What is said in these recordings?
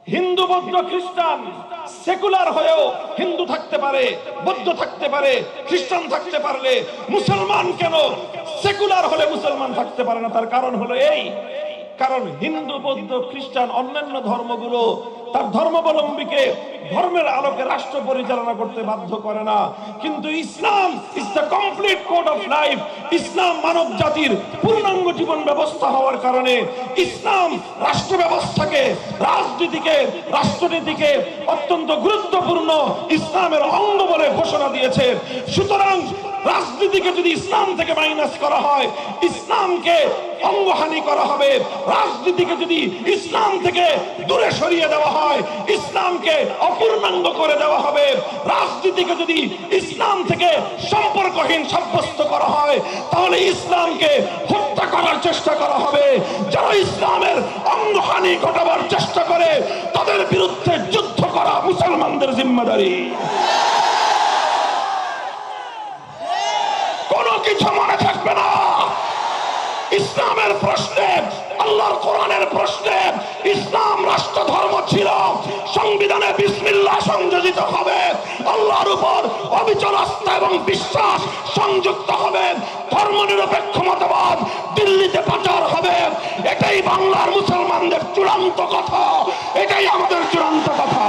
হিন্দু বৌদ্ধ খ্রিস্টান সেকুলার হয়েও হিন্দু থাকতে পারে, বৌদ্ধ থাকতে পারে, খ্রিস্টান থাকতে পারলে মুসলমান কেন সেকুলার হলে মুসলমান থাকতে পারে না? তার কারণ হলো এই, কারণ হিন্দু বৌদ্ধ খ্রিস্টান অন্যান্য ধর্মগুলো তার ধর্মাবলম্বীকে ধর্মের আলোকে রাষ্ট্র পরিচালনা করতে বাধ্য করে না, কিন্তু Islam is the complete code of life. ইসলাম মানব জাতির পূর্ণাঙ্গ জীবন ব্যবস্থা হওয়ার কারণে ইসলাম রাষ্ট্র ব্যবস্থাকে, রাজনীতিকে, রাষ্ট্রনীতিকে অত্যন্ত গুরুত্বপূর্ণ ইসলামের অঙ্গ বলে ঘোষণা দিয়েছে। সুতরাং রাজনীতিকে যদি ইসলাম থেকে মাইনাস করা হয়, ইসলামকে অঙ্গহানি করা হবে। রাজনীতিকে যদি ইসলাম থেকে দূরে সরিয়ে দেওয়া হয়, ইসলামকে অপূর্ণাঙ্গ করে দেওয়া হবে। রাজনীতিকে যদি ইসলাম থেকে সম্পর্কহীন সাব্যস্ত করা হয়, তাহলে ইসলামকে হত্যা করার চেষ্টা করা হবে। যারা ইসলামের অঙ্গহানি ঘটাবার চেষ্টা করে তাদের বিরুদ্ধে যুদ্ধ করা মুসলমানদের জিম্মাদারি। কোনো কিছু মনে থাকবে না। ইসলামের প্রশ্নে, আল্লাহর কোরআনের প্রশ্নে ইসলাম রাষ্ট্র ধর্ম ছিল, সংবিধানে বিসমিল্লাহ সংযোজিত হবে, আল্লাহর উপর অবিচল আস্থা এবং বিশ্বাস সংযুক্ত হবে, ধর্মনিরপেক্ষ মতবাদ দিল্লিতে প্রচার হবে। এটাই বাংলার মুসলমানদের চূড়ান্ত কথা, এটাই আমাদের চূড়ান্ত কথা।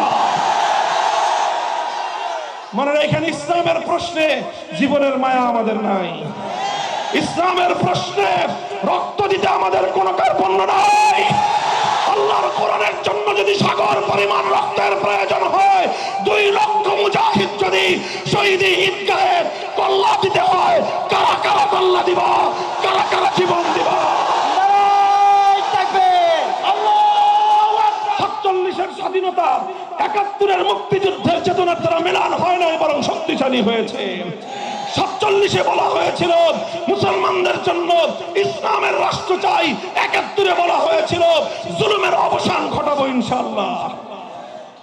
মনে রাখেন, ইসলামের প্রশ্নে জীবনের মায়া আমাদের নাই। ইসলামের প্রশ্নে রক্ত দিতে আমাদের কোনো কার্পণ্য নাই। আল্লাহর কোরআনের জন্য যদি সাগর পরিমাণ রক্তের প্রয়োজন হয়, 2 লক্ষ মুজাহিদ যদি শহীদি ঈদগাহে কল্লা দিতে হয়, কারা কারা কল্লা দিব, কারা কারা জীবন দিব? 47-এর স্বাধীনতা 71-এর মুক্তিযুদ্ধের চেতনার দ্বারা মেলান হয় নাই, বরং শক্তিশালী হয়েছে। 47-এ বলা হয়েছিল মুসলমানদের জন্য ইসলামের রাষ্ট্র চাই, 71-এ বলা হয়েছিল জুলুমের অবসান ঘটাবো ইনশাআল্লাহ।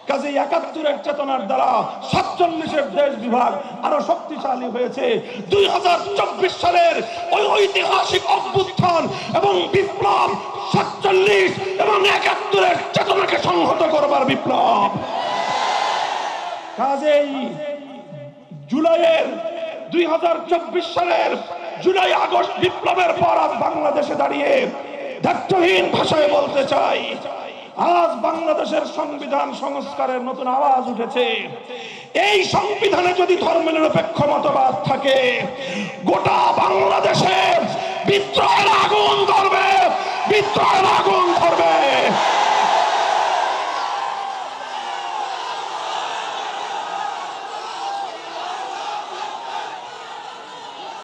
কাজে 71-এর চেতনার দ্বারা 47-এর দেশ বিভাগ আরো শক্তিশালী হয়েছে। 2024 সালের ওই ঐতিহাসিক অভ্যুত্থান এবং বিপ্লব 47 এবং 71-এর চেতনাকে সংহত করবার বিপ্লব। কাজেই জুলাইয়ের 2024 সালের জুলাই আগস্ট বিপ্লবের পর আজ বাংলাদেশে দাঁড়িয়ে দায়িত্বহীন ভাষায় বলতে চাই, আজ বাংলাদেশের সংবিধান সংস্কারের নতুন আওয়াজ উঠেছে। এই সংবিধানে যদি ধর্মনিরপেক্ষ মতবাদ থাকে, গোটা বাংলাদেশে বিদ্রোহের আগুন ধরবে, বিদ্রোহের আগুন ধরবে।